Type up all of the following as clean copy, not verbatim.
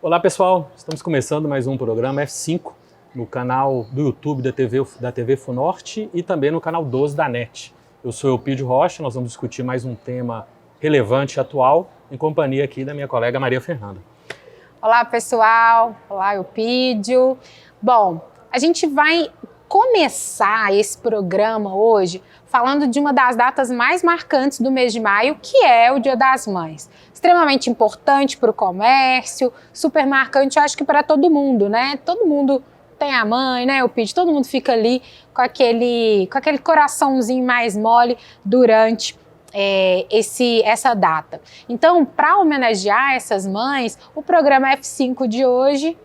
Olá pessoal, estamos começando mais um programa F5 no canal do YouTube da TV Funorte e também no canal 12 da NET. Eu sou Eupídio Rocha, nós vamos discutir mais um tema relevante e atual em companhia aqui da minha colega Maria Fernanda. Olá pessoal, olá Eupídio. Bom, a gente vai começar esse programa hoje falando de uma das datas mais marcantes do mês de maio, que é o Dia das Mães. Extremamente importante para o comércio, super marcante, eu acho que para todo mundo, né? Todo mundo tem a mãe, né, Eupídio? Todo mundo fica ali com aquele coraçãozinho mais mole durante essa data. Então, para homenagear essas mães, o programa F5 de hoje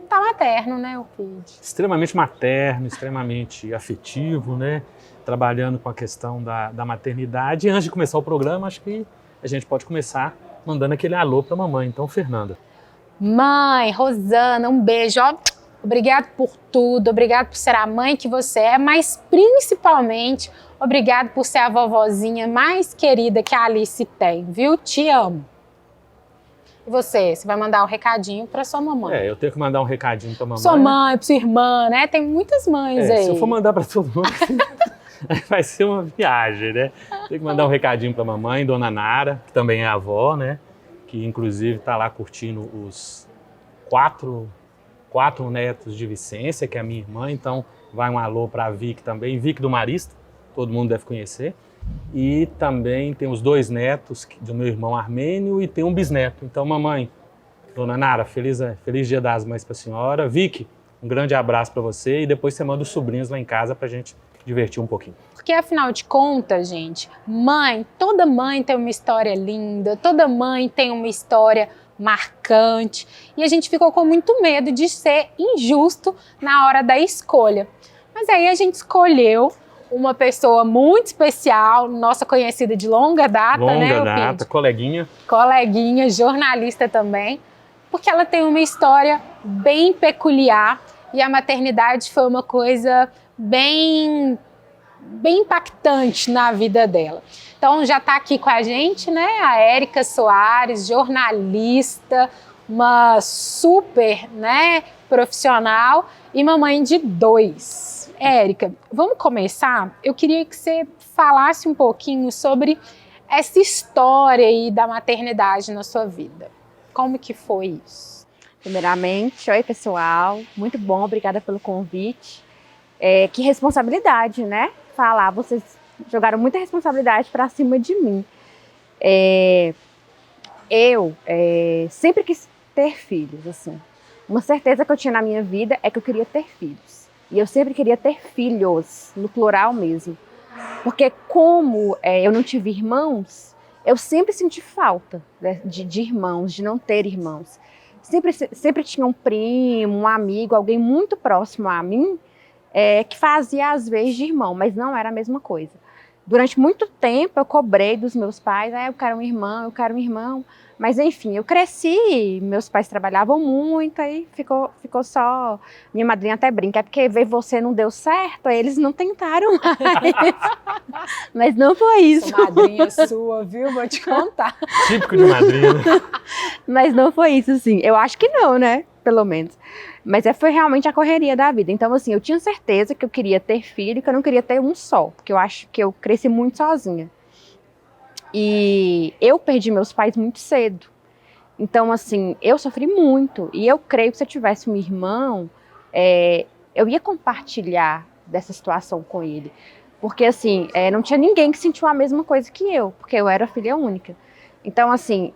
tá materno, né, Eupídio? Extremamente materno, extremamente afetivo, né? Trabalhando com a questão da maternidade. E antes de começar o programa, acho que a gente pode começar mandando aquele alô para a mamãe. Então, Fernanda. Mãe, Rosana, um beijo. Ó, obrigado por tudo, obrigado por ser a mãe que você é, mas principalmente obrigado por ser a vovozinha mais querida que a Alice tem, viu? Te amo. E você vai mandar um recadinho para sua mamãe. Eu tenho que mandar um recadinho para mamãe. Sua mãe, para sua irmã, né? Tem muitas mães aí. Se eu for mandar para todo mundo, vai ser uma viagem, né? Tem que mandar um recadinho para mamãe, Dona Nara, que também é avó, né? Que inclusive está lá curtindo os quatro netos de Vicência, que é a minha irmã. Então vai um alô para a Vicky também, Vicky do Marista, todo mundo deve conhecer. E também tem os 2 netos do meu irmão Armênio e tem um bisneto. Então, mamãe, Dona Nara, feliz Dia das Mães para a senhora. Vicky, um grande abraço para você e depois você manda os sobrinhos lá em casa para a gente divertir um pouquinho. Porque afinal de contas, gente, toda mãe tem uma história linda, toda mãe tem uma história marcante e a gente ficou com muito medo de ser injusto na hora da escolha. Mas aí a gente escolheu uma pessoa muito especial, nossa conhecida de longa data, né? Longa data, coleguinha. Coleguinha, jornalista também, porque ela tem uma história bem peculiar e a maternidade foi uma coisa bem impactante na vida dela. Então já está aqui com a gente, né? A Érica Soares, jornalista, uma super, né, profissional e mamãe de 2. Érica, vamos começar? Eu queria que você falasse um pouquinho sobre essa história aí da maternidade na sua vida. Como que foi isso? Primeiramente, oi pessoal, muito bom, obrigada pelo convite. Que responsabilidade, né? Vocês jogaram muita responsabilidade para cima de mim. Eu sempre quis ter filhos, assim. Uma certeza que eu tinha na minha vida é que eu queria ter filhos. E eu sempre queria ter filhos, no plural mesmo. Porque como eu não tive irmãos, eu sempre senti falta, né, de irmãos, de não ter irmãos. Sempre tinha um primo, um amigo, alguém muito próximo a mim, que fazia às vezes de irmão, mas não era a mesma coisa. Durante muito tempo eu cobrei dos meus pais, eu quero um irmão. Mas enfim, eu cresci, meus pais trabalhavam muito, aí ficou só, minha madrinha até brinca, é porque ver você não deu certo, aí eles não tentaram mais. Mas não foi isso. Essa madrinha sua, viu? Vou te contar. Típico de madrinha, né? Mas não foi isso, sim. Eu acho que não, né? Pelo menos. Mas foi realmente a correria da vida. Então, assim, eu tinha certeza que eu queria ter filho, que eu não queria ter um só, porque eu acho que eu cresci muito sozinha. E eu perdi meus pais muito cedo. Então, assim, eu sofri muito. E eu creio que se eu tivesse um irmão, eu ia compartilhar dessa situação com ele. Porque, assim, não tinha ninguém que sentiu a mesma coisa que eu, porque eu era filha única. Então, assim,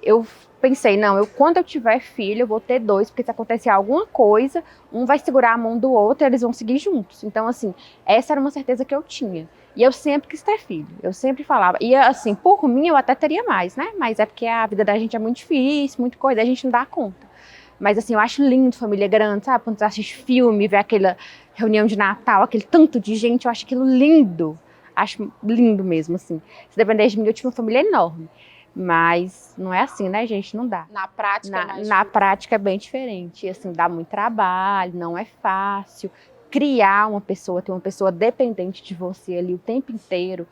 eu pensei, não, quando eu tiver filho, eu vou ter 2, porque se acontecer alguma coisa, um vai segurar a mão do outro e eles vão seguir juntos. Então, assim, essa era uma certeza que eu tinha. E eu sempre quis ter filho, eu sempre falava. E assim, por mim eu até teria mais, né? Mas é porque a vida da gente é muito difícil, muita coisa, a gente não dá conta. Mas assim, eu acho lindo família grande, sabe? Quando você assiste filme, vê aquela reunião de Natal, aquele tanto de gente, eu acho aquilo lindo. Acho lindo mesmo, assim. Se depender de mim, eu tive uma família enorme. Mas não é assim, né, gente? Não dá. Na prática, na prática é bem diferente. E assim, dá muito trabalho, não é fácil. Criar uma pessoa, ter uma pessoa dependente de você ali o tempo inteiro,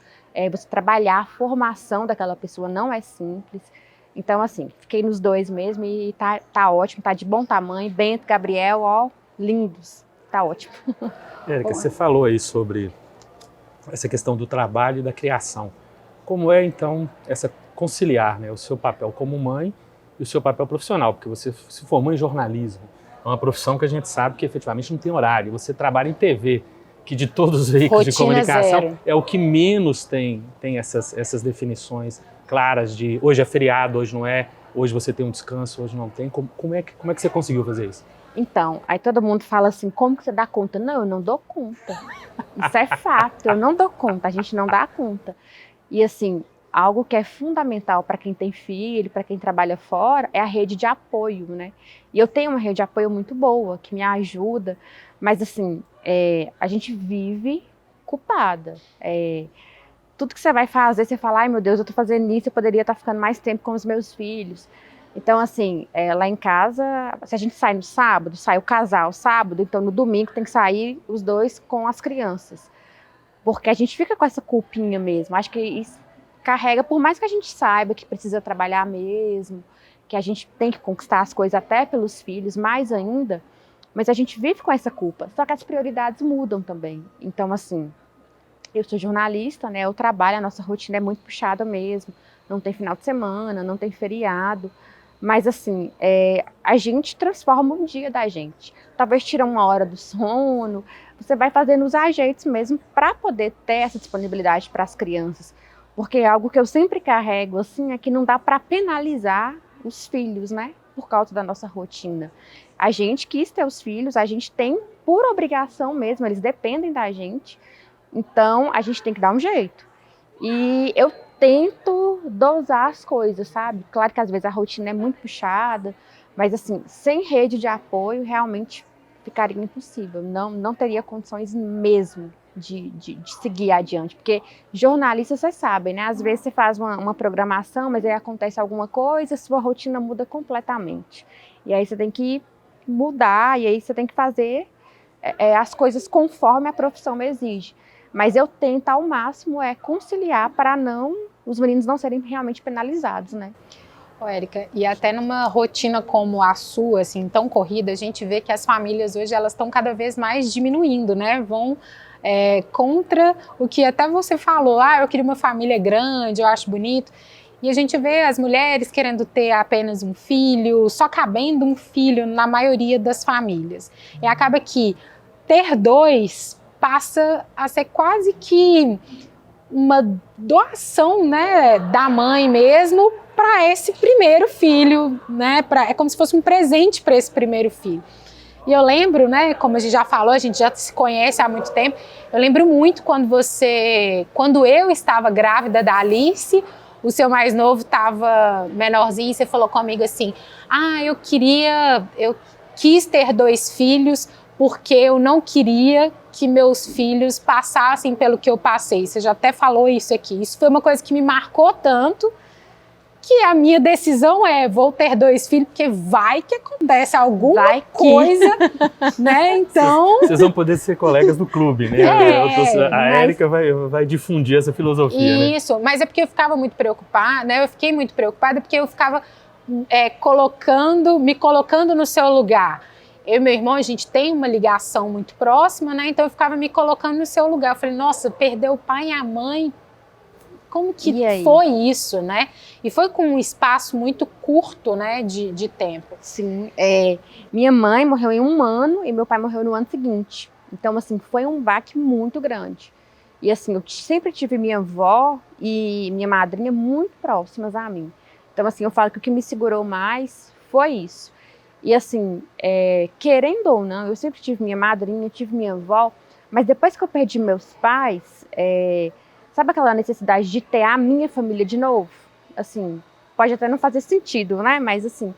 você trabalhar a formação daquela pessoa não é simples. Então, assim, fiquei nos 2 mesmo e tá ótimo, tá de bom tamanho. Bento, Gabriel, ó, lindos, tá ótimo. Érica, você falou aí sobre essa questão do trabalho e da criação. Como é, então, essa conciliar, né, o seu papel como mãe e o seu papel profissional? Porque você se formou em jornalismo. É uma profissão que a gente sabe que efetivamente não tem horário. Você trabalha em TV, que de todos os veículos de comunicação zero. é o que menos tem essas definições claras de hoje é feriado, hoje não é, hoje você tem um descanso, hoje não tem. Como é que você conseguiu fazer isso? Então, aí todo mundo fala assim, como que você dá conta? Não, eu não dou conta. Isso é fato, eu não dou conta, a gente não dá conta. E assim, algo que é fundamental para quem tem filho, para quem trabalha fora, é a rede de apoio, né? E eu tenho uma rede de apoio muito boa, que me ajuda, mas assim, a gente vive culpada. Tudo que você vai fazer, você fala, ai meu Deus, eu tô fazendo isso, eu poderia estar ficando mais tempo com os meus filhos. Então, assim, lá em casa, se a gente sai no sábado, sai o casal sábado, então no domingo tem que sair os 2 com as crianças. Porque a gente fica com essa culpinha mesmo. Acho que isso carrega, por mais que a gente saiba que precisa trabalhar mesmo, que a gente tem que conquistar as coisas até pelos filhos, mais ainda, mas a gente vive com essa culpa. Só que as prioridades mudam também. Então, assim, eu sou jornalista, né? Eu trabalho, a nossa rotina é muito puxada mesmo. Não tem final de semana, não tem feriado. Mas assim, a gente transforma um dia da gente. Talvez tira 1 hora do sono, você vai fazendo os ajeitos mesmo para poder ter essa disponibilidade para as crianças. Porque algo que eu sempre carrego assim é que não dá para penalizar os filhos, né? Por causa da nossa rotina. A gente quis ter os filhos, a gente tem por obrigação mesmo, eles dependem da gente. Então a gente tem que dar um jeito. E eu tento dosar as coisas, sabe? Claro que às vezes a rotina é muito puxada, mas assim, sem rede de apoio realmente ficaria impossível. Não teria condições mesmo de seguir adiante, porque jornalista, vocês sabem, né? Às vezes você faz uma programação, mas aí acontece alguma coisa, sua rotina muda completamente. E aí você tem que mudar, e aí você tem que fazer as coisas conforme a profissão exige. Mas eu tento ao máximo conciliar para os meninos não serem realmente penalizados, né? Ô, Érica, e até numa rotina como a sua, assim, tão corrida, a gente vê que as famílias hoje elas estão cada vez mais diminuindo, né? Vão contra o que até você falou, eu queria uma família grande, eu acho bonito. E a gente vê as mulheres querendo ter apenas um filho, só cabendo um filho na maioria das famílias. E acaba que ter 2 passa a ser quase que uma doação, né, da mãe mesmo para esse primeiro filho, né? É como se fosse um presente para esse primeiro filho. E eu lembro, né, como a gente já falou, a gente já se conhece há muito tempo. Eu lembro muito quando eu estava grávida da Alice, o seu mais novo estava menorzinho, e você falou comigo assim: eu quis ter 2 filhos porque eu não queria que meus filhos passassem pelo que eu passei. Você já até falou isso aqui. Isso foi uma coisa que me marcou tanto que a minha decisão vou ter 2 filhos, porque vai que acontece alguma coisa, né? Então... Vocês vão poder ser colegas do clube, né? A Érica vai difundir essa filosofia, né? Isso, mas é porque eu ficava muito preocupada, né? Eu fiquei muito preocupada porque eu ficava me colocando no seu lugar. Eu e meu irmão, a gente tem uma ligação muito próxima, né? Então eu ficava me colocando no seu lugar. Eu falei, nossa, perdeu o pai e a mãe. Como que foi isso, né? E foi com um espaço muito curto, né, de tempo. Sim, minha mãe morreu em 1 ano e meu pai morreu no ano seguinte. Então, assim, foi um baque muito grande. E assim, eu sempre tive minha avó e minha madrinha muito próximas a mim. Então, assim, eu falo que o que me segurou mais foi isso. E assim, querendo ou não, eu sempre tive minha madrinha, tive minha avó, mas depois que eu perdi meus pais, sabe aquela necessidade de ter a minha família de novo? Assim, pode até não fazer sentido, né? Mas assim,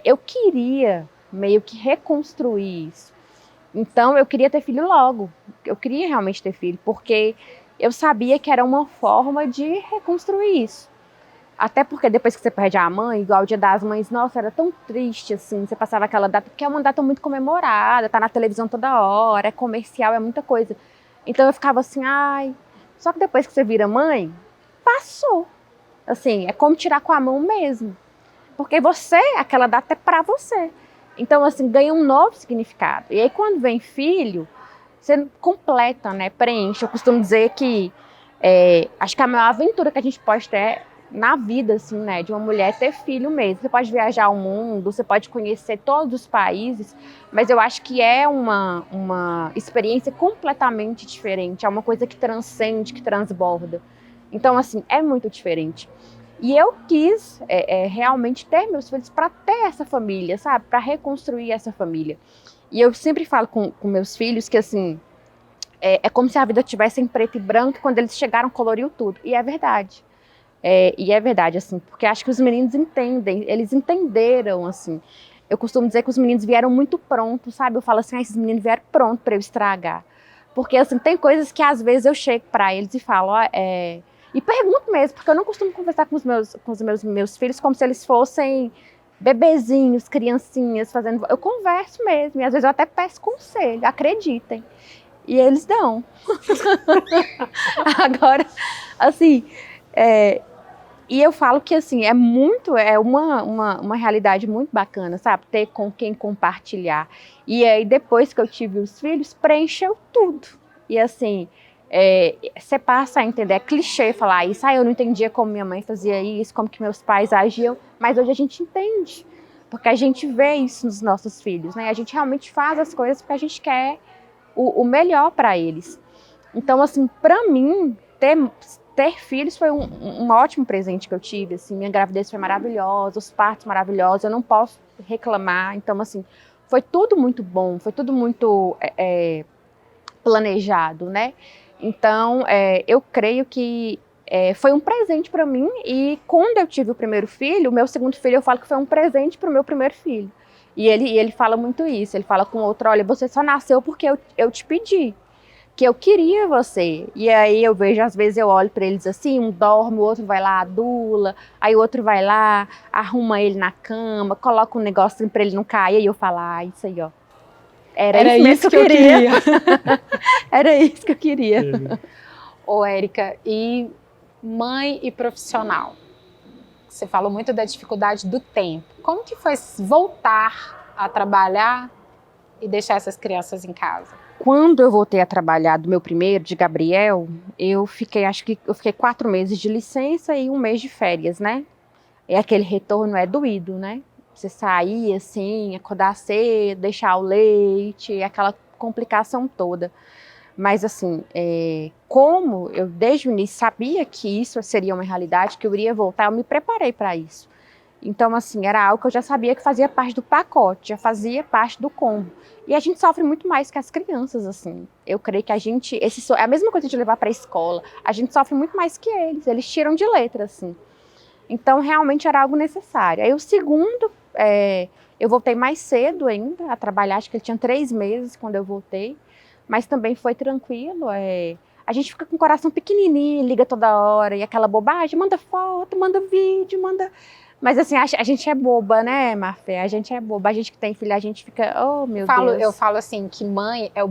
eu queria meio que reconstruir isso. Então, eu queria ter filho logo. Eu queria realmente ter filho, porque eu sabia que era uma forma de reconstruir isso. Até porque depois que você perde a mãe, igual o Dia das Mães, nossa, era tão triste, assim, você passava aquela data, porque é uma data muito comemorada, tá na televisão toda hora, é comercial, é muita coisa. Então eu ficava assim, só que depois que você vira mãe, passou. Assim, é como tirar com a mão mesmo. Porque aquela data é para você. Então, assim, ganha um novo significado. E aí, quando vem filho, você completa, né? Preenche. Eu costumo dizer que acho que a maior aventura que a gente pode ter na vida, assim, né? De uma mulher é ter filho mesmo. Você pode viajar o mundo, você pode conhecer todos os países, mas eu acho que é uma experiência completamente diferente. É uma coisa que transcende, que transborda. Então, assim, é muito diferente. E eu quis realmente ter meus filhos para ter essa família, sabe? Para reconstruir essa família. E eu sempre falo com meus filhos que, assim, é como se a vida tivesse em preto e branco, e quando eles chegaram, coloriu tudo. E é verdade. E é verdade, assim, porque acho que os meninos entendem, eles entenderam, assim. Eu costumo dizer que os meninos vieram muito prontos, sabe? Eu falo assim, esses meninos vieram prontos para eu estragar. Porque, assim, tem coisas que às vezes eu chego para eles e falo, e pergunto mesmo, porque eu não costumo conversar com os meus filhos como se eles fossem bebezinhos, criancinhas, fazendo... Eu converso mesmo, e às vezes eu até peço conselho, acreditem. E eles dão. Agora, assim... E eu falo que, assim, é uma realidade muito bacana, sabe? Ter com quem compartilhar. E aí, depois que eu tive os filhos, preencheu tudo. E, assim, você passa a entender, é clichê falar isso, eu não entendia como minha mãe fazia isso, como que meus pais agiam, mas hoje a gente entende. Porque a gente vê isso nos nossos filhos, né? A gente realmente faz as coisas porque a gente quer o melhor para eles. Então, assim, para mim, ter filhos foi um ótimo presente que eu tive, assim, minha gravidez foi maravilhosa, os partos maravilhosos, eu não posso reclamar, então, assim, foi tudo muito bom, foi tudo muito planejado, né? Então, eu creio que foi um presente para mim, e quando eu tive o primeiro filho, o meu segundo filho, eu falo que foi um presente para o meu primeiro filho, e ele fala muito isso, ele fala com o outro, olha, você só nasceu porque eu te pedi, que eu queria você. E aí eu vejo, às vezes eu olho para eles assim, um dorme, o outro vai lá, adula, aí o outro vai lá, arruma ele na cama, coloca um negocinho para ele não cair, e eu falo, isso aí, ó. Era isso que eu queria. Era isso que eu queria. Ô, Érica, e mãe e profissional? Você falou muito da dificuldade do tempo. Como que foi voltar a trabalhar e deixar essas crianças em casa? Quando eu voltei a trabalhar do meu primeiro, de Gabriel, eu fiquei 4 meses de licença e 1 mês de férias, né? E aquele retorno é doído, né? Você sair assim, acordar cedo, deixar o leite, aquela complicação toda. Mas assim, como eu desde o início sabia que isso seria uma realidade, que eu iria voltar, eu me preparei para isso. Então, assim, era algo que eu já sabia que fazia parte do pacote, já fazia parte do combo. E a gente sofre muito mais que as crianças, assim. Eu creio que é a mesma coisa de levar para a escola. A gente sofre muito mais que eles tiram de letra, assim. Então, realmente era algo necessário. Aí, o segundo, eu voltei mais cedo ainda a trabalhar, acho que ele tinha 3 meses quando eu voltei. Mas também foi tranquilo, a gente fica com o coração pequenininho, liga toda hora, e aquela bobagem, manda foto, manda vídeo, manda... Mas assim, a gente é boba, né, Marfé? A gente é boba. A gente que tem filho, a gente fica, oh, meu Deus. Eu falo assim, que mãe é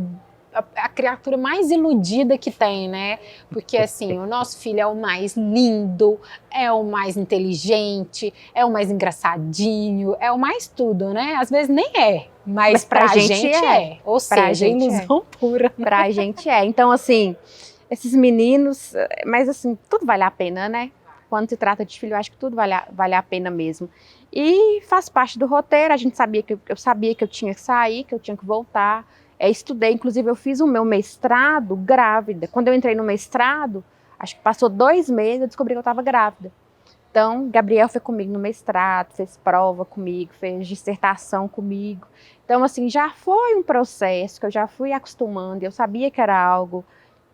a criatura mais iludida que tem, né? Porque assim, o nosso filho é o mais lindo, é o mais inteligente, é o mais engraçadinho, é o mais tudo, né? Às vezes nem é, mas pra gente é. Ou seja, ilusão pura. Pra gente é. Então, assim, esses meninos, mas assim, tudo vale a pena, né? Quando se trata de filho, eu acho que tudo vale a pena mesmo. E faz parte do roteiro, eu sabia que eu tinha que sair, que eu tinha que voltar. Estudei, inclusive eu fiz o meu mestrado grávida. Quando eu entrei no mestrado, acho que passou 2 meses, eu descobri que eu estava grávida. Então, Gabriel foi comigo no mestrado, fez prova comigo, fez dissertação comigo. Então, assim, já foi um processo que eu já fui acostumando, eu sabia que era algo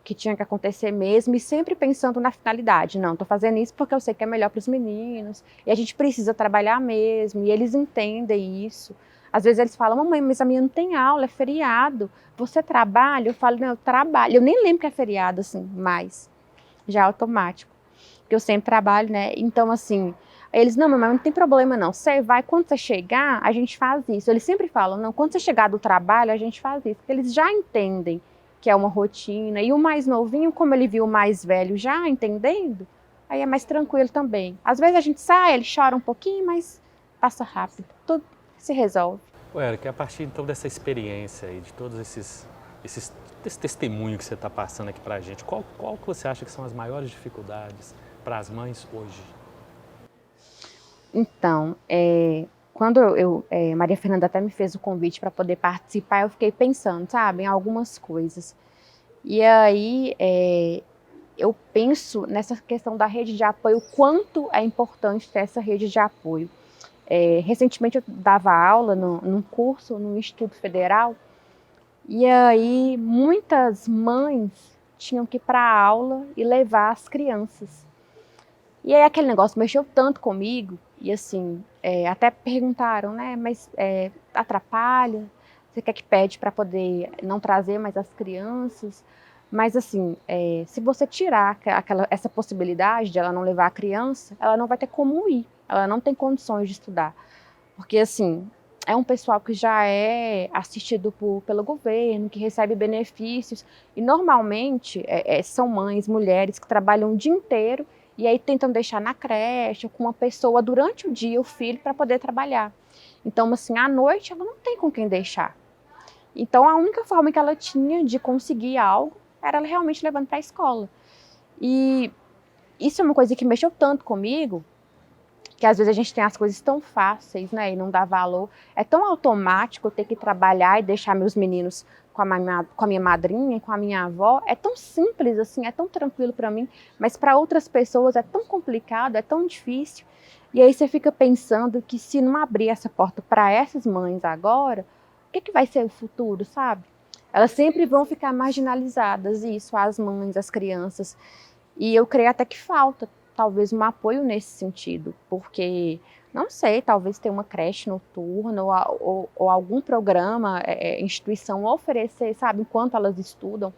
que tinha que acontecer mesmo, e sempre pensando na finalidade. Não, estou fazendo isso porque eu sei que é melhor para os meninos, e a gente precisa trabalhar mesmo, e eles entendem isso. Às vezes eles falam, mamãe, mas a minha não tem aula, é feriado, você trabalha? Eu falo, não, eu trabalho. Eu nem lembro que é feriado, assim, mais, já é automático, porque eu sempre trabalho, né? Então, assim, eles, não, mamãe, não tem problema não, você vai, quando você chegar, a gente faz isso. Eles sempre falam, não, quando você chegar do trabalho, a gente faz isso, porque eles já entendem que é uma rotina, e o mais novinho, como ele viu o mais velho já entendendo, aí é mais tranquilo também. Às vezes a gente sai, ele chora um pouquinho, mas passa rápido, tudo se resolve. Érica, a partir então dessa experiência aí, de todos esse testemunho que você está passando aqui para a gente, qual que você acha que são as maiores dificuldades para as mães hoje? Então, quando Maria Fernanda até me fez o convite para poder participar, eu fiquei pensando, sabe, em algumas coisas. E aí eu penso nessa questão da rede de apoio, o quanto é importante ter essa rede de apoio. Recentemente eu dava aula num curso no Instituto Federal, e aí muitas mães tinham que ir para a aula e levar as crianças. E aí aquele negócio mexeu tanto comigo, e assim, até perguntaram, né, mas atrapalha? Você quer que pede para poder não trazer mais as crianças? Mas assim, se você tirar essa possibilidade de ela não levar a criança, ela não vai ter como ir, ela não tem condições de estudar. Porque assim, é um pessoal que já é assistido pelo governo, que recebe benefícios, e normalmente são mães, mulheres que trabalham o dia inteiro e aí tentam deixar na creche com uma pessoa durante o dia, o filho, para poder trabalhar. Então assim, à noite ela não tem com quem deixar. Então a única forma que ela tinha de conseguir algo era ela realmente levando para a escola. E isso é uma coisa que mexeu tanto comigo, que às vezes a gente tem as coisas tão fáceis, né, e não dá valor. É tão automático eu ter que trabalhar e deixar meus meninos com a minha madrinha, com a minha avó. É tão simples assim, é tão tranquilo para mim, mas para outras pessoas é tão complicado, é tão difícil. E aí você fica pensando que se não abrir essa porta para essas mães agora, o que vai ser o futuro, sabe? Elas sempre vão ficar marginalizadas, isso, as mães, as crianças. E eu creio até que falta talvez um apoio nesse sentido, porque, não sei, talvez ter uma creche noturna ou algum programa, instituição oferecer, sabe, enquanto elas estudam,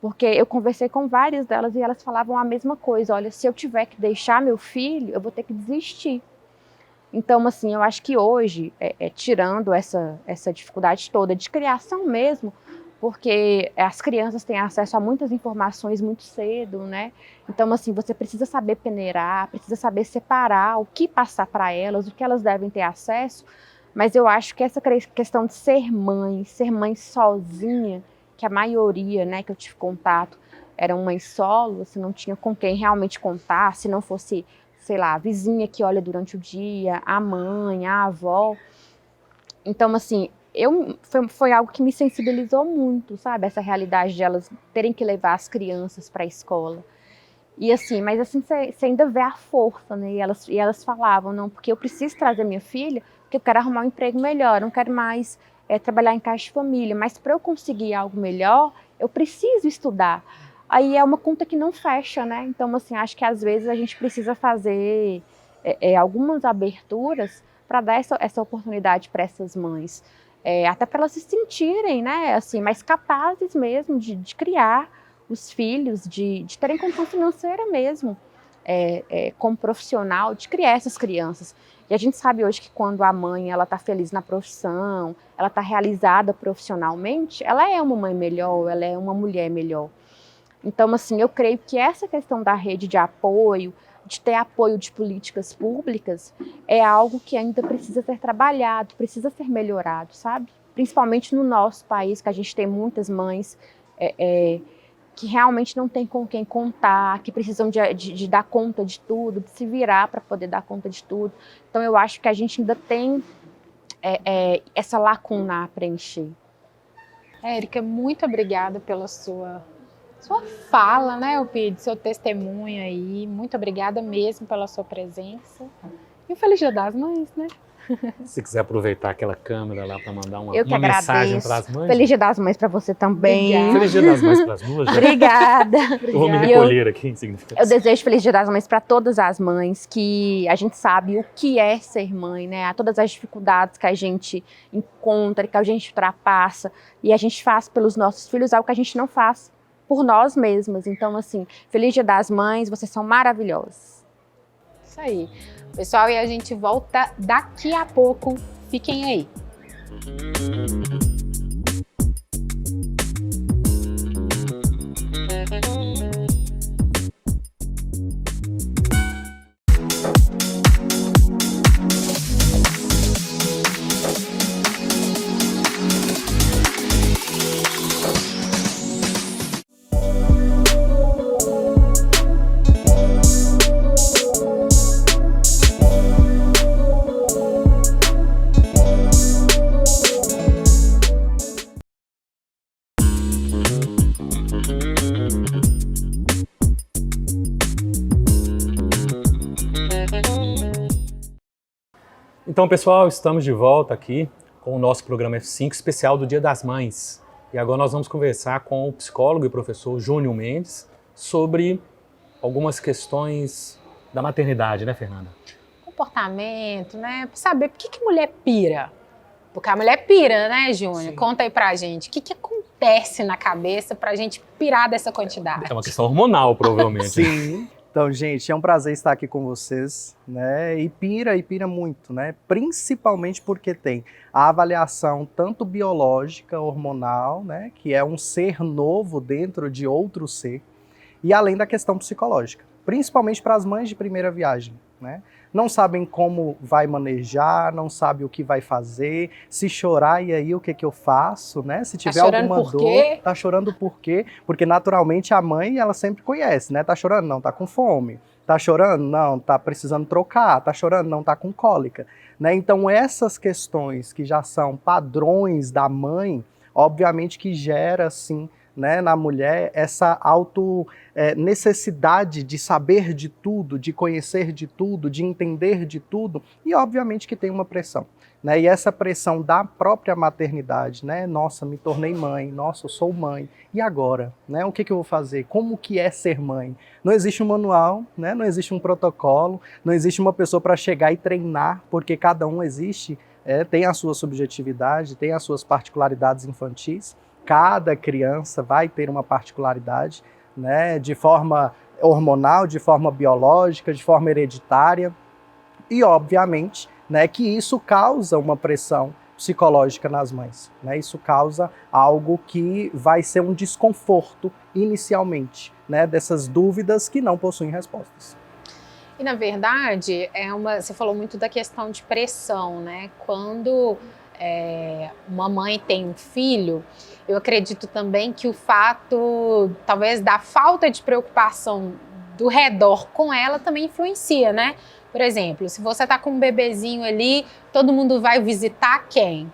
porque eu conversei com várias delas e elas falavam a mesma coisa, olha, se eu tiver que deixar meu filho, eu vou ter que desistir. Então, assim, eu acho que hoje, tirando essa dificuldade toda de criação mesmo, porque as crianças têm acesso a muitas informações muito cedo, né? Então, assim, você precisa saber peneirar, precisa saber separar o que passar para elas, o que elas devem ter acesso, mas eu acho que essa questão de ser mãe sozinha, que a maioria, né, que eu tive contato, eram mães solo, se não tinha com quem realmente contar, se não fosse, sei lá, a vizinha que olha durante o dia, a mãe, a avó. Então, assim, foi algo que me sensibilizou muito, sabe? Essa realidade de elas terem que levar as crianças para a escola. E assim, mas assim, você ainda vê a força, né? E elas falavam, não, porque eu preciso trazer minha filha, porque eu quero arrumar um emprego melhor, não quero mais trabalhar em casa de família, mas para eu conseguir algo melhor, eu preciso estudar. Aí é uma conta que não fecha, né? Então, assim, acho que às vezes a gente precisa fazer algumas aberturas para dar essa oportunidade para essas mães. Até para elas se sentirem, né, assim, mais capazes mesmo de criar os filhos, de terem condição financeira mesmo, como profissional, de criar essas crianças. E a gente sabe hoje que quando a mãe está feliz na profissão, ela está realizada profissionalmente, ela é uma mãe melhor, ela é uma mulher melhor. Então, assim, eu creio que essa questão da rede de apoio, de ter apoio de políticas públicas, é algo que ainda precisa ser trabalhado, precisa ser melhorado, sabe? Principalmente no nosso país, que a gente tem muitas mães que realmente não tem com quem contar, que precisam de dar conta de tudo, de se virar para poder dar conta de tudo. Então, eu acho que a gente ainda tem essa lacuna a preencher. Érica, muito obrigada pela sua fala, né, Elpidio, seu testemunho aí. Muito obrigada mesmo pela sua presença. E um Feliz Dia das Mães, né? Se quiser aproveitar aquela câmera lá para mandar uma mensagem para as mães. Feliz Dia das Mães para você também. Obrigada. Feliz Dia das Mães para as duas. Obrigada. Eu vou me recolher aqui em significado. Eu desejo Feliz Dia das Mães para todas as mães, que a gente sabe o que é ser mãe, né? Todas as dificuldades que a gente encontra, que a gente ultrapassa, e a gente faz pelos nossos filhos algo que a gente não faz por nós mesmas. Então, assim, Feliz Dia das Mães, vocês são maravilhosos. Isso aí. Pessoal, e a gente volta daqui a pouco. Fiquem aí. Então, pessoal, estamos de volta aqui com o nosso programa F5 especial do Dia das Mães. E agora nós vamos conversar com o psicólogo e professor Júnior Mendes sobre algumas questões da maternidade, né, Fernanda? Comportamento, né? Pra saber por que mulher pira. Porque a mulher pira, né, Júnior? Sim. Conta aí pra gente. O que acontece na cabeça pra gente pirar dessa quantidade? É uma questão hormonal, provavelmente. Sim. Então, gente, é um prazer estar aqui com vocês, né? E pira muito, né? Principalmente porque tem a avaliação tanto biológica, hormonal, né? Que é um ser novo dentro de outro ser, e além da questão psicológica, principalmente para as mães de primeira viagem, né? Não sabem como vai manejar, não sabem o que vai fazer, se chorar, e aí o que eu faço, né? Se tiver alguma dor, tá chorando por quê? Porque naturalmente a mãe, ela sempre conhece, né? Tá chorando? Não, tá com fome. Tá chorando? Não, tá precisando trocar. Tá chorando? Não, tá com cólica, né? Então essas questões que já são padrões da mãe, obviamente que gera, sim, né, na mulher essa necessidade de saber de tudo, de conhecer de tudo, de entender de tudo, e obviamente que tem uma pressão, né? E essa pressão da própria maternidade, né? Nossa, me tornei mãe, nossa, eu sou mãe, e agora? Né? O que eu vou fazer? Como que é ser mãe? Não existe um manual, né? Não existe um protocolo, não existe uma pessoa para chegar e treinar, porque cada um tem a sua subjetividade, tem as suas particularidades infantis. Cada criança vai ter uma particularidade, né, de forma hormonal, de forma biológica, de forma hereditária, e obviamente, né, que isso causa uma pressão psicológica nas mães, né? Isso causa algo que vai ser um desconforto inicialmente, né, dessas dúvidas que não possuem respostas. E na verdade, você falou muito da questão de pressão, né? Quando uma mãe tem um filho, eu acredito também que o fato, talvez, da falta de preocupação do redor com ela também influencia, né? Por exemplo, se você tá com um bebezinho ali, todo mundo vai visitar quem?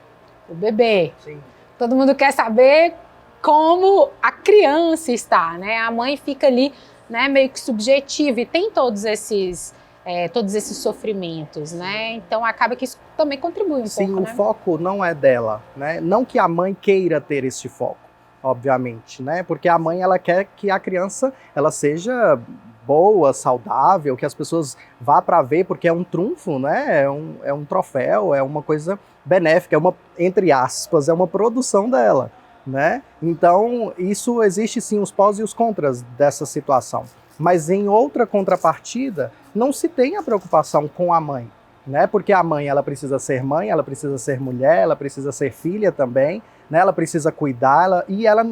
O bebê. Sim. Todo mundo quer saber como a criança está, né? A mãe fica ali, né, meio que subjetiva, e tem todos esses sofrimentos, né? Então acaba que isso também contribui um pouco, Sim, o né? foco não é dela, né? Não que a mãe queira ter esse foco, obviamente, né? Porque a mãe, ela quer que a criança, ela seja boa, saudável, que as pessoas vá para ver, porque é um trunfo, né? É um troféu, é uma coisa benéfica, entre aspas, é uma produção dela, né? Então, isso existe sim os pós e os contras dessa situação. Mas em outra contrapartida, não se tem a preocupação com a mãe, né? Porque a mãe, ela precisa ser mãe, ela precisa ser mulher, ela precisa ser filha também, né? Ela precisa cuidar, e ela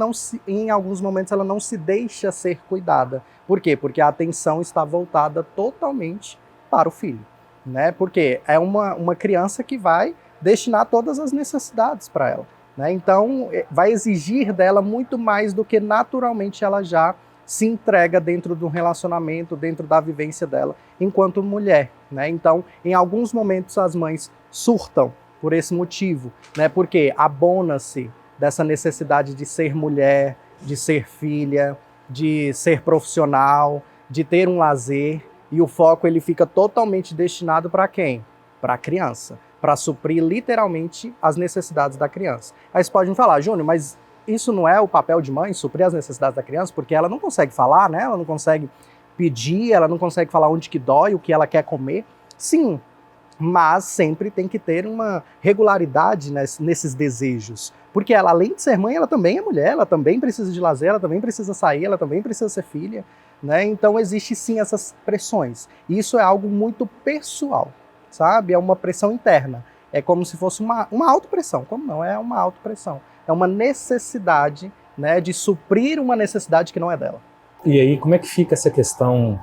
em alguns momentos ela não se deixa ser cuidada. Por quê? Porque a atenção está voltada totalmente para o filho, né? Porque é uma criança que vai destinar todas as necessidades para ela, né? Então, vai exigir dela muito mais do que naturalmente ela já se entrega dentro do relacionamento, dentro da vivência dela, enquanto mulher, né? Então, em alguns momentos as mães surtam por esse motivo, né? Porque abona-se dessa necessidade de ser mulher, de ser filha, de ser profissional, de ter um lazer, e o foco ele fica totalmente destinado para quem? Para a criança, para suprir literalmente as necessidades da criança. Aí você pode me falar, Júnior, mas isso não é o papel de mãe, suprir as necessidades da criança, porque ela não consegue falar, né? Ela não consegue pedir, ela não consegue falar onde que dói, o que ela quer comer. Sim, mas sempre tem que ter uma regularidade nesses desejos. Porque ela, além de ser mãe, ela também é mulher, ela também precisa de lazer, ela também precisa sair, ela também precisa ser filha, né? Então existe sim essas pressões. E isso é algo muito pessoal, sabe? É uma pressão interna. É como se fosse uma autopressão. Como não? É uma autopressão. É uma necessidade, né, de suprir uma necessidade que não é dela. E aí, como é que fica essa questão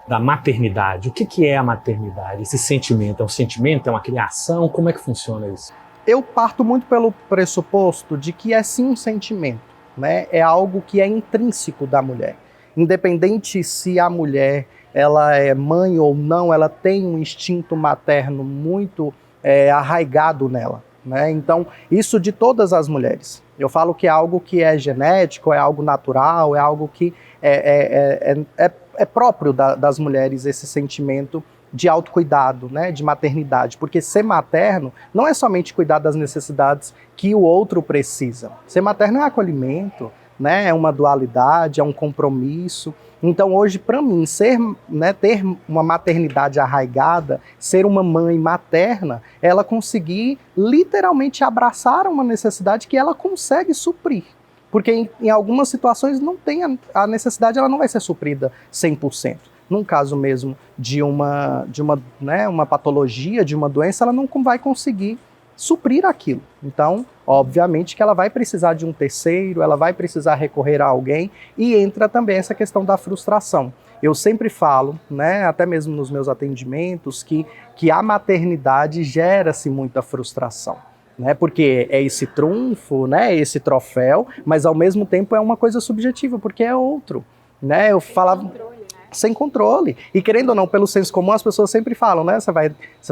da maternidade? O que é a maternidade? Esse sentimento? É um sentimento? É uma criação? Como é que funciona isso? Eu parto muito pelo pressuposto de que é sim um sentimento, né? É algo que é intrínseco da mulher. Independente se a mulher ela é mãe ou não, ela tem um instinto materno muito arraigado nela, né? Então, isso de todas as mulheres. Eu falo que é algo que é genético, é algo natural, é algo que é próprio das mulheres, esse sentimento de autocuidado, né, de maternidade, porque ser materno não é somente cuidar das necessidades que o outro precisa. Ser materno é acolhimento, né, é uma dualidade, é um compromisso. Então hoje, para mim, ter uma maternidade arraigada, ser uma mãe materna, ela conseguir literalmente abraçar uma necessidade que ela consegue suprir. Porque em algumas situações não tem a necessidade, ela não vai ser suprida 100%. Num caso mesmo de uma patologia, de uma doença, ela não vai conseguir suprir aquilo. Então, obviamente que ela vai precisar de um terceiro, ela vai precisar recorrer a alguém, e entra também essa questão da frustração. Eu sempre falo, né, até mesmo nos meus atendimentos, que a maternidade gera-se muita frustração. Né, porque é esse trunfo, né, esse troféu, mas ao mesmo tempo é uma coisa subjetiva, porque é outro. Né? Eu falava sem controle. E querendo ou não, pelo senso comum, as pessoas sempre falam, né? Você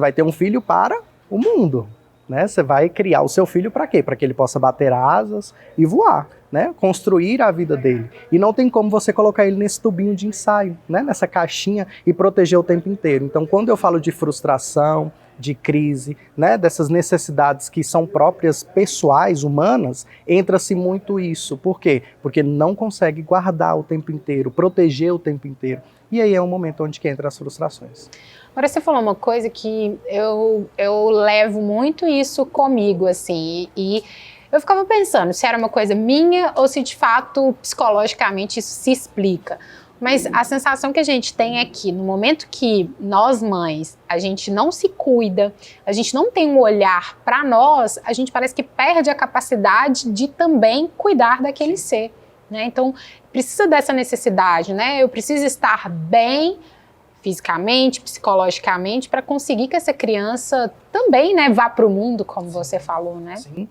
vai ter um filho para o mundo. Né? Você vai criar o seu filho para quê? Para que ele possa bater asas e voar, né? Construir a vida dele. E não tem como você colocar ele nesse tubinho de ensaio, né? Nessa caixinha e proteger o tempo inteiro. Então, quando eu falo de frustração, de crise, né, dessas necessidades que são próprias pessoais, humanas, entra-se muito isso. Por quê? Porque não consegue guardar o tempo inteiro, proteger o tempo inteiro. E aí é um momento onde que entra as frustrações. Agora você falou uma coisa que eu levo muito isso comigo, assim, e eu ficava pensando se era uma coisa minha ou se de fato psicologicamente isso se explica. Mas a sensação que a gente tem é que no momento que nós mães, a gente não se cuida, a gente não tem um olhar para nós, a gente parece que perde a capacidade de também cuidar daquele ser, né? Então precisa dessa necessidade, né? Eu preciso estar bem fisicamente, psicologicamente, para conseguir que essa criança também, né, vá para o mundo, como você falou, né? Sim.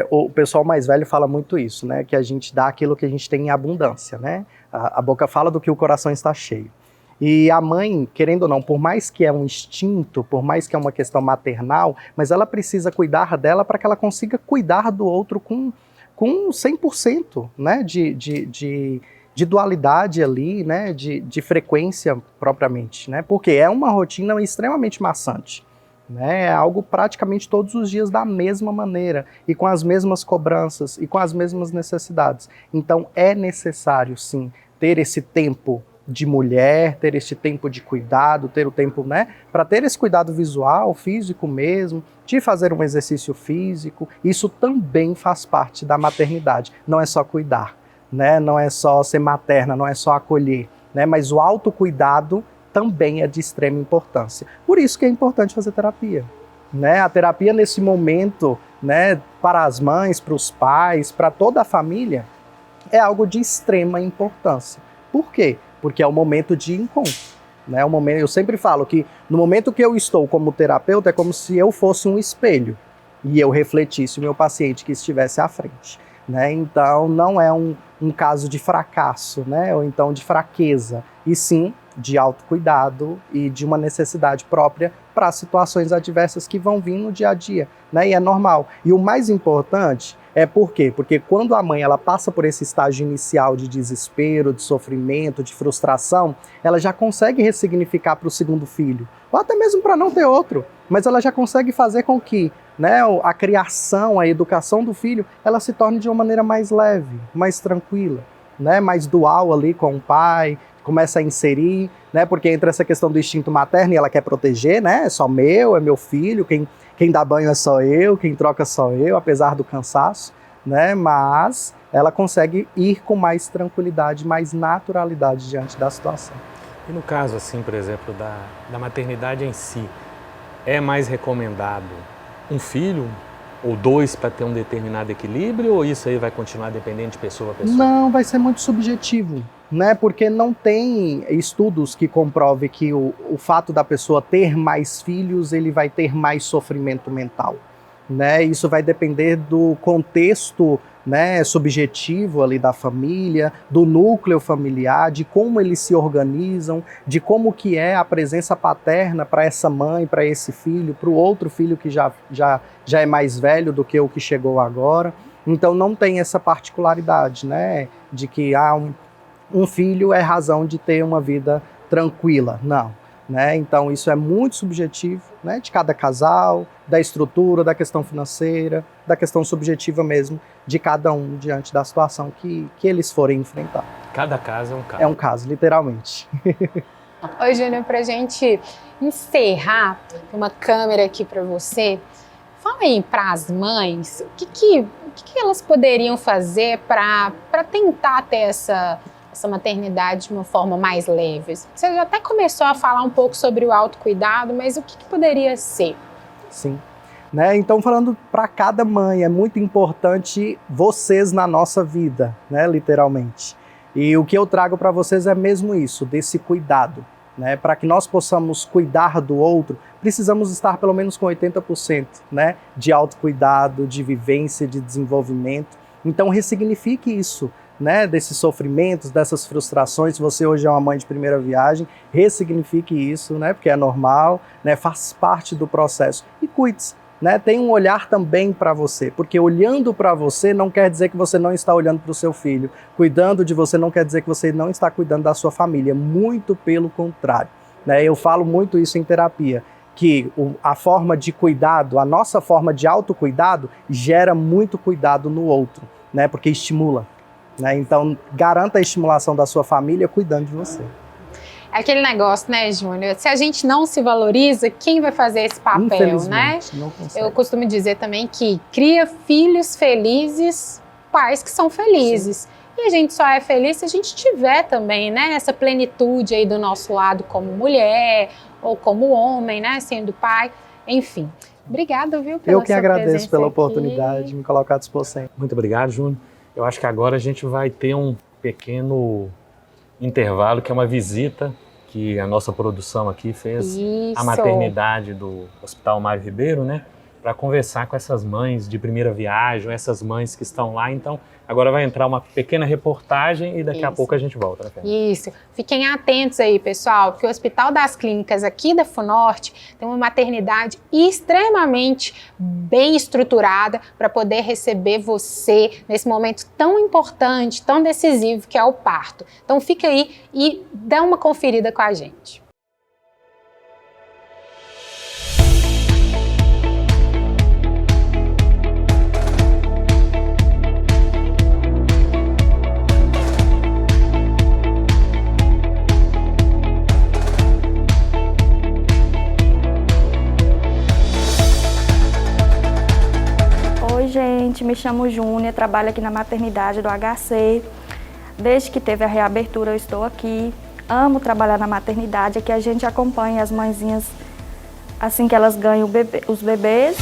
O pessoal mais velho fala muito isso, né? Que a gente dá aquilo que a gente tem em abundância, né? A boca fala do que o coração está cheio. E a mãe, querendo ou não, por mais que é um instinto, por mais que é uma questão maternal, mas ela precisa cuidar dela para que ela consiga cuidar do outro com 100%, né? De dualidade ali, né? De frequência propriamente, né? Porque é uma rotina extremamente maçante. Né, é algo praticamente todos os dias da mesma maneira e com as mesmas cobranças e com as mesmas necessidades. Então é necessário sim ter esse tempo de mulher, ter esse tempo de cuidado, ter o tempo, né, para ter esse cuidado visual, físico mesmo, de fazer um exercício físico. Isso também faz parte da maternidade. Não é só cuidar, né, não é só ser materna, não é só acolher, né, mas o autocuidado também é de extrema importância. Por isso que é importante fazer terapia. Né? A terapia nesse momento, né, para as mães, para os pais, para toda a família, é algo de extrema importância. Por quê? Porque é o momento de encontro. Né? Eu sempre falo que no momento que eu estou como terapeuta, é como se eu fosse um espelho e eu refletisse o meu paciente que estivesse à frente. Né? Então não é um caso de fracasso, né? Ou então de fraqueza, e sim de autocuidado e de uma necessidade própria para situações adversas que vão vir no dia a dia, né? E é normal. E o mais importante é por quê? Porque quando a mãe ela passa por esse estágio inicial de desespero, de sofrimento, de frustração, ela já consegue ressignificar para o segundo filho, ou até mesmo para não ter outro, mas ela já consegue fazer com que, né, a criação, a educação do filho, ela se torne de uma maneira mais leve, mais tranquila, né, mais dual ali com o pai, começa a inserir, né, porque entra essa questão do instinto materno e ela quer proteger, né, é só meu, é meu filho, quem dá banho é só eu, quem troca é só eu, apesar do cansaço, né, mas ela consegue ir com mais tranquilidade, mais naturalidade diante da situação. E no caso, assim, por exemplo, da maternidade em si, é mais recomendado um filho ou dois para ter um determinado equilíbrio, ou isso aí vai continuar dependendo de pessoa a pessoa? Não, vai ser muito subjetivo, né? Porque não tem estudos que comprovem que o fato da pessoa ter mais filhos, ele vai ter mais sofrimento mental, né? Isso vai depender do contexto, né, subjetivo ali da família, do núcleo familiar, de como eles se organizam, de como que é a presença paterna para essa mãe, para esse filho, para o outro filho que já é mais velho do que o que chegou agora. Então não tem essa particularidade, né, de que um filho é razão de ter uma vida tranquila. Não. né? Então isso é muito subjetivo, né? De cada casal, da estrutura, da questão financeira, da questão subjetiva mesmo de cada um diante da situação que eles forem enfrentar. Cada caso é um caso. É um caso, literalmente. Oi, Júnior, para a gente encerrar, tem uma câmera aqui para você. Fala aí para as mães, o que elas poderiam fazer para tentar ter essa maternidade de uma forma mais leve? Você já até começou a falar um pouco sobre o autocuidado, mas o que poderia ser? Sim. Né? Então, falando para cada mãe, é muito importante vocês na nossa vida, né? Literalmente. E o que eu trago para vocês é mesmo isso, desse cuidado. Né? Para que nós possamos cuidar do outro, precisamos estar pelo menos com 80%, né? De autocuidado, de vivência, de desenvolvimento. Então, ressignifique isso, né? Desses sofrimentos, dessas frustrações. Se você hoje é uma mãe de primeira viagem, ressignifique isso, né? Porque é normal, né? Faz parte do processo. E cuide-se. Né, tem um olhar também para você, porque olhando para você não quer dizer que você não está olhando para o seu filho, cuidando de você não quer dizer que você não está cuidando da sua família, muito pelo contrário. Né, eu falo muito isso em terapia, que a forma de cuidado, a nossa forma de autocuidado gera muito cuidado no outro, né, porque estimula. Né, então garanta a estimulação da sua família cuidando de você. É aquele negócio, né, Júnior? Se a gente não se valoriza, quem vai fazer esse papel, né? Não consegue. Eu costumo dizer também que cria filhos felizes, pais que são felizes. Sim. E a gente só é feliz se a gente tiver também, né, essa plenitude aí do nosso lado como mulher ou como homem, né, sendo pai, enfim. Obrigada, viu, pela Eu que sua agradeço pela aqui. Oportunidade de me colocar à disposição. Muito obrigado, Júnior. Eu acho que agora a gente vai ter um pequeno intervalo, que é uma visita que a nossa produção aqui fez à maternidade do Hospital Mário Ribeiro, né? Para conversar com essas mães de primeira viagem, essas mães que estão lá. Então, agora vai entrar uma pequena reportagem e daqui a pouco a gente volta. Né, Fernanda? Isso. Fiquem atentos aí, pessoal, porque o Hospital das Clínicas aqui da FUNORTE tem uma maternidade extremamente bem estruturada para poder receber você nesse momento tão importante, tão decisivo que é o parto. Então, fica aí e dá uma conferida com a gente. Gente, me chamo Júnia, trabalho aqui na maternidade do HC. Desde que teve a reabertura eu estou aqui. Amo trabalhar na maternidade, aqui a gente acompanha as mãezinhas assim que elas ganham os bebês.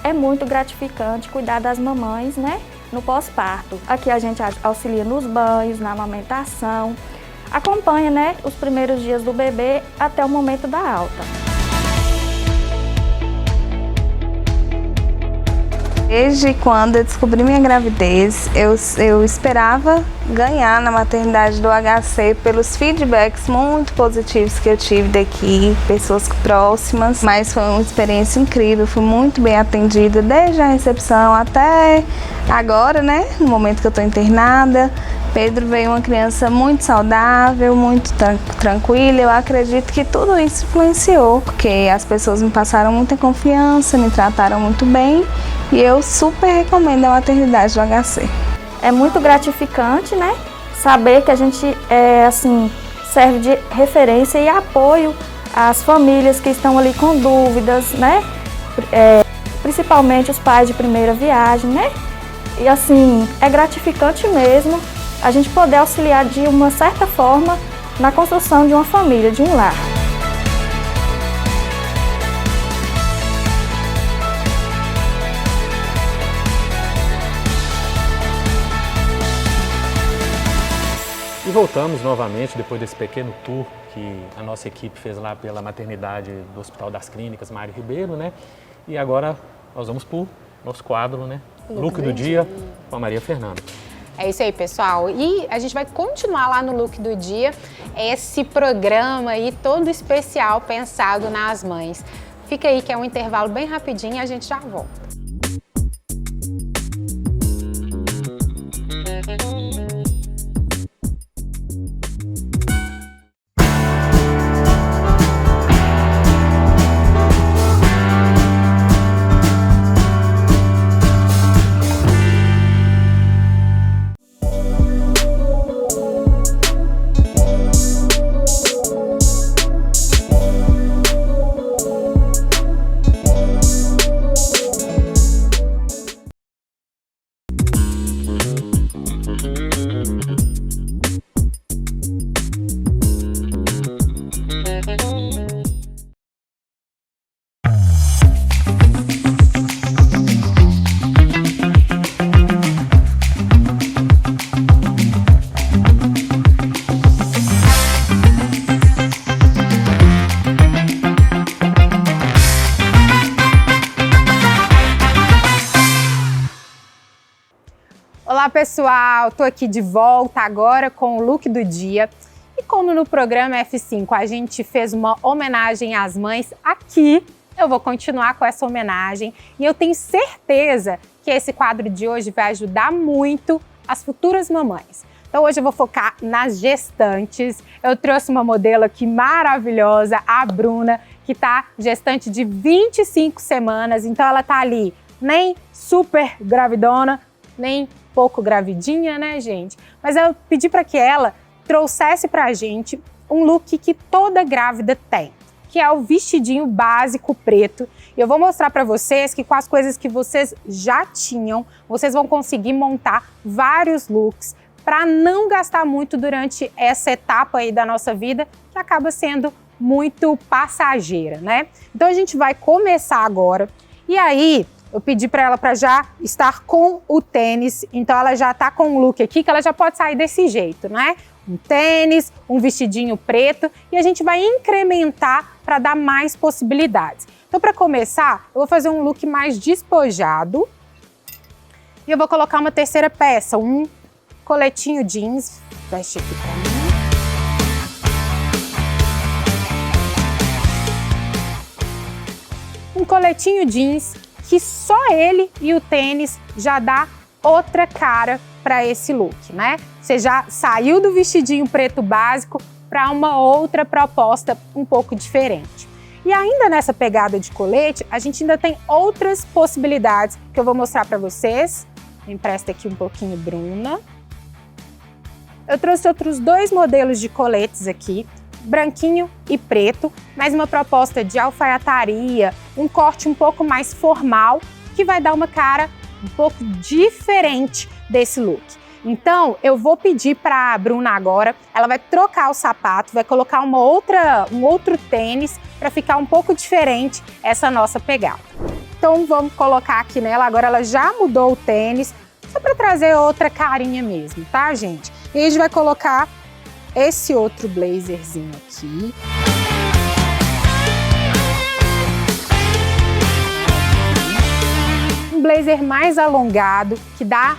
É muito gratificante cuidar das mamães, né, no pós-parto. Aqui a gente auxilia nos banhos, na amamentação, acompanha, né, os primeiros dias do bebê até o momento da alta. Desde quando eu descobri minha gravidez, eu esperava ganhar na maternidade do HC pelos feedbacks muito positivos que eu tive daqui, pessoas próximas, mas foi uma experiência incrível, fui muito bem atendida desde a recepção até agora, né, no momento que eu estou internada. Pedro veio uma criança muito saudável, muito tranquila. Eu acredito que tudo isso influenciou, porque as pessoas me passaram muita confiança, me trataram muito bem e eu super recomendo a maternidade do HC. É muito gratificante, né? Saber que a gente assim, serve de referência e apoio às famílias que estão ali com dúvidas, né? Principalmente os pais de primeira viagem, né? E assim, é gratificante mesmo a gente poder auxiliar de uma certa forma na construção de uma família, de um lar. E voltamos novamente depois desse pequeno tour que a nossa equipe fez lá pela maternidade do Hospital das Clínicas Mário Ribeiro, né? E agora nós vamos para o nosso quadro, né? Look do dia com a Maria Fernanda. É isso aí, pessoal. E a gente vai continuar lá no Look do Dia, esse programa aí todo especial pensado nas mães. Fica aí que é um intervalo bem rapidinho e a gente já volta. Olá pessoal, tô aqui de volta agora com o Look do Dia. E como no programa F5 a gente fez uma homenagem às mães, aqui eu vou continuar com essa homenagem e eu tenho certeza que esse quadro de hoje vai ajudar muito as futuras mamães. Então hoje eu vou focar nas gestantes. Eu trouxe uma modelo aqui maravilhosa, a Bruna, que tá gestante de 25 semanas, então ela tá ali nem super gravidona, nem pouco gravidinha, né, gente? Mas eu pedi para que ela trouxesse pra gente um look que toda grávida tem, que é o vestidinho básico preto. E eu vou mostrar para vocês que com as coisas que vocês já tinham, vocês vão conseguir montar vários looks para não gastar muito durante essa etapa aí da nossa vida, que acaba sendo muito passageira, né? Então a gente vai começar agora. E aí, eu pedi para ela para já estar com o tênis, então ela já tá com um look aqui que ela já pode sair desse jeito, né? Um tênis, um vestidinho preto e a gente vai incrementar para dar mais possibilidades. Então para começar, eu vou fazer um look mais despojado e eu vou colocar uma terceira peça, um coletinho jeans, veste aqui para mim. Um coletinho jeans que só ele e o tênis já dá outra cara para esse look, né? Você já saiu do vestidinho preto básico para uma outra proposta um pouco diferente. E ainda nessa pegada de colete, a gente ainda tem outras possibilidades que eu vou mostrar para vocês. Me empresta aqui um pouquinho, Bruna. Eu trouxe outros dois modelos de coletes aqui, branquinho e preto, mas uma proposta de alfaiataria, um corte um pouco mais formal, que vai dar uma cara um pouco diferente desse look. Então, eu vou pedir para a Bruna agora, ela vai trocar o sapato, vai colocar um outro tênis para ficar um pouco diferente essa nossa pegada. Então, vamos colocar aqui nela, agora ela já mudou o tênis, só para trazer outra carinha mesmo, tá, gente? E aí a gente vai colocar esse outro blazerzinho aqui. Um blazer mais alongado, que dá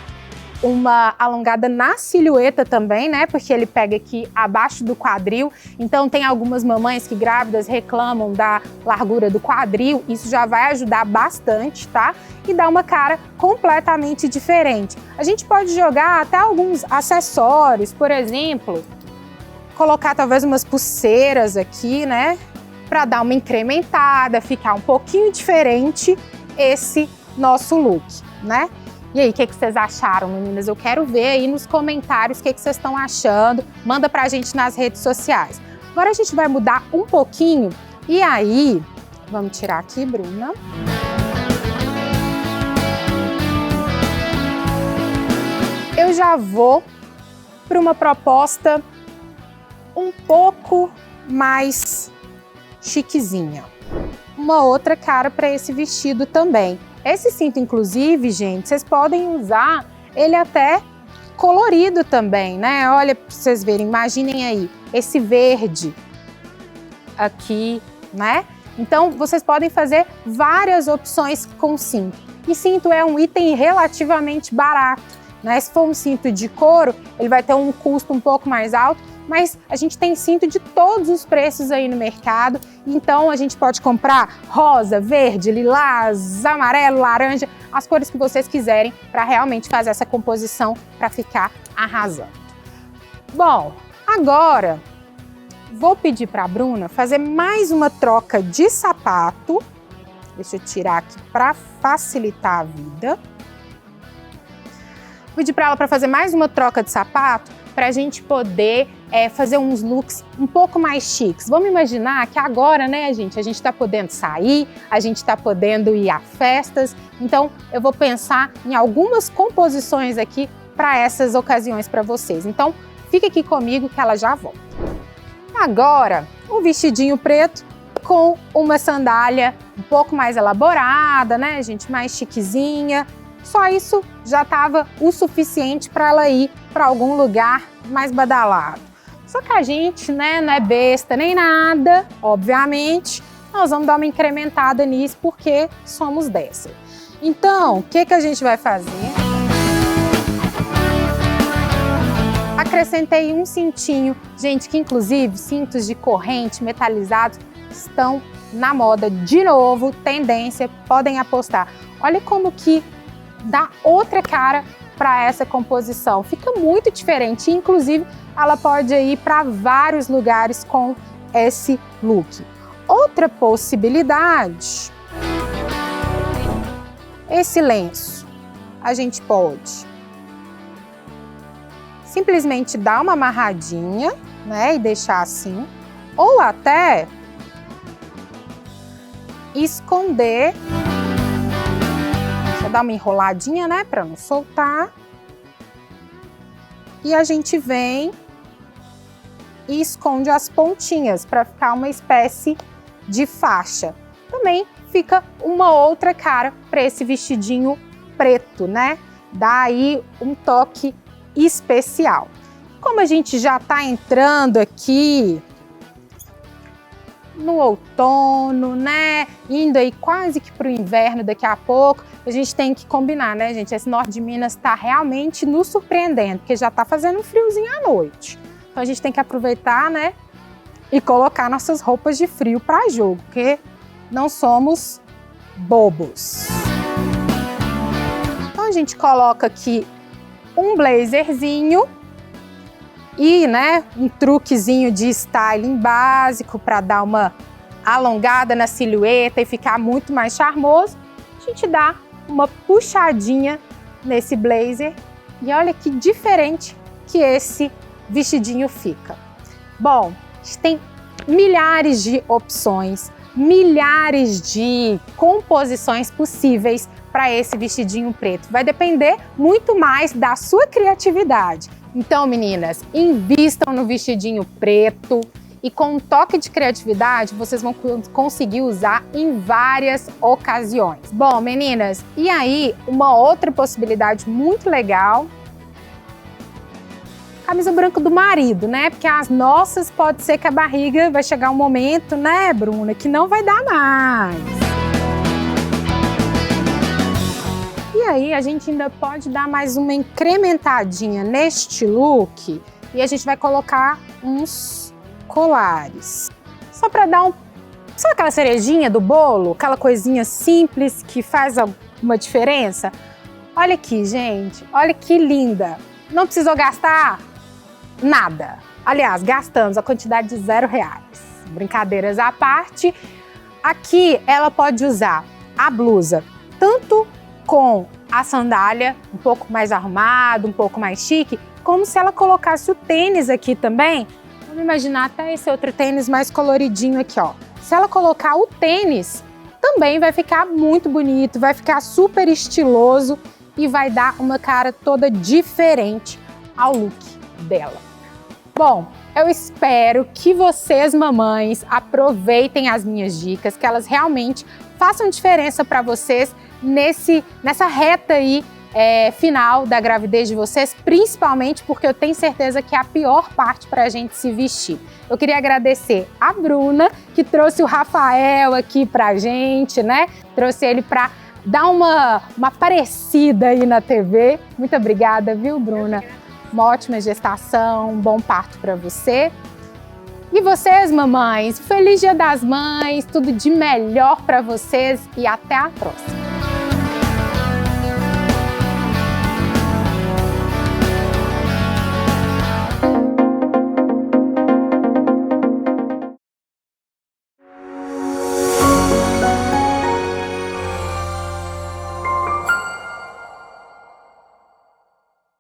uma alongada na silhueta também, né? Porque ele pega aqui abaixo do quadril. Então tem algumas mamães que grávidas reclamam da largura do quadril. Isso já vai ajudar bastante, tá? E dá uma cara completamente diferente. A gente pode jogar até alguns acessórios, por exemplo, colocar talvez umas pulseiras aqui, né? Para dar uma incrementada, ficar um pouquinho diferente esse nosso look, né? E aí, o que vocês acharam, meninas? Eu quero ver aí nos comentários o que vocês estão achando. Manda pra gente nas redes sociais. Agora a gente vai mudar um pouquinho. E aí, vamos tirar aqui, Bruna. Eu já vou para uma proposta um pouco mais chiquezinha. Uma outra cara para esse vestido também. Esse cinto, inclusive, gente, vocês podem usar ele até colorido também, né? Olha, para vocês verem, imaginem aí, esse verde aqui, né? Então, vocês podem fazer várias opções com cinto. E cinto é um item relativamente barato. né? Se for um cinto de couro, ele vai ter um custo um pouco mais alto, mas a gente tem cinto de todos os preços aí no mercado, então a gente pode comprar rosa, verde, lilás, amarelo, laranja, as cores que vocês quiserem para realmente fazer essa composição para ficar arrasando. Bom, agora vou pedir para a Bruna fazer mais uma troca de sapato. Deixa eu tirar aqui para facilitar a vida. Vou pedir para ela para fazer mais uma troca de sapato para a gente poder fazer uns looks um pouco mais chiques. Vamos imaginar que agora, né, gente, a gente está podendo sair, a gente está podendo ir a festas. Então, eu vou pensar em algumas composições aqui para essas ocasiões para vocês. Então, fica aqui comigo que ela já volta. Agora, um vestidinho preto com uma sandália um pouco mais elaborada, né, gente, mais chiquezinha. Só isso já estava o suficiente para ela ir para algum lugar mais badalado. Só que a gente, né, não é besta nem nada, obviamente. Nós vamos dar uma incrementada nisso porque somos dessa. Então, o que a gente vai fazer? Acrescentei um cintinho, gente, que inclusive cintos de corrente metalizados estão na moda de novo, tendência, podem apostar. Olha como que dá outra cara para essa composição, fica muito diferente, inclusive ela pode ir para vários lugares com esse look. Outra possibilidade, esse lenço, a gente pode simplesmente dar uma amarradinha, né, e deixar assim, ou até esconder. Só dar uma enroladinha, né, para não soltar. E a gente vem e esconde as pontinhas para ficar uma espécie de faixa. Também fica uma outra cara para esse vestidinho preto, né? Dá aí um toque especial. Como a gente já está entrando aqui no outono, né? Indo aí quase que para o inverno daqui a pouco, a gente tem que combinar, né, gente? Esse norte de Minas está realmente nos surpreendendo, porque já está fazendo um friozinho à noite. Então a gente tem que aproveitar, né? E colocar nossas roupas de frio para jogo, porque não somos bobos. Então a gente coloca aqui um blazerzinho e, né, um truquezinho de styling básico para dar uma alongada na silhueta e ficar muito mais charmoso. A gente dá uma puxadinha nesse blazer e olha que diferente que esse vestidinho fica. Bom, a gente tem milhares de opções, milhares de composições possíveis para esse vestidinho preto. Vai depender muito mais da sua criatividade. Então, meninas, invistam no vestidinho preto e com um toque de criatividade vocês vão conseguir usar em várias ocasiões. Bom, meninas, e aí uma outra possibilidade muito legal, camisa branca do marido, né? Porque as nossas pode ser que a barriga vai chegar um momento, né, Bruna, que não vai dar mais. E aí a gente ainda pode dar mais uma incrementadinha neste look e a gente vai colocar uns colares. Só para dar sabe aquela cerejinha do bolo? Aquela coisinha simples que faz uma diferença? Olha aqui, gente. Olha que linda. Não precisou gastar nada. Aliás, gastamos a quantidade de R$0. Brincadeiras à parte. Aqui ela pode usar a blusa tanto com a sandália um pouco mais arrumado, um pouco mais chique, como se ela colocasse o tênis aqui também. Vamos imaginar até esse outro tênis mais coloridinho aqui, ó. Se ela colocar o tênis, também vai ficar muito bonito, vai ficar super estiloso e vai dar uma cara toda diferente ao look dela. Bom, eu espero que vocês, mamães, aproveitem as minhas dicas, que elas realmente façam diferença para vocês nessa reta aí final da gravidez de vocês, principalmente porque eu tenho certeza que é a pior parte para a gente se vestir. Eu queria agradecer a Bruna, que trouxe o Rafael aqui pra gente, né? Trouxe ele para dá uma parecida aí na TV. Muito obrigada, viu, Bruna? Uma ótima gestação, um bom parto para você. E vocês, mamães, feliz Dia das Mães, tudo de melhor para vocês e até a próxima.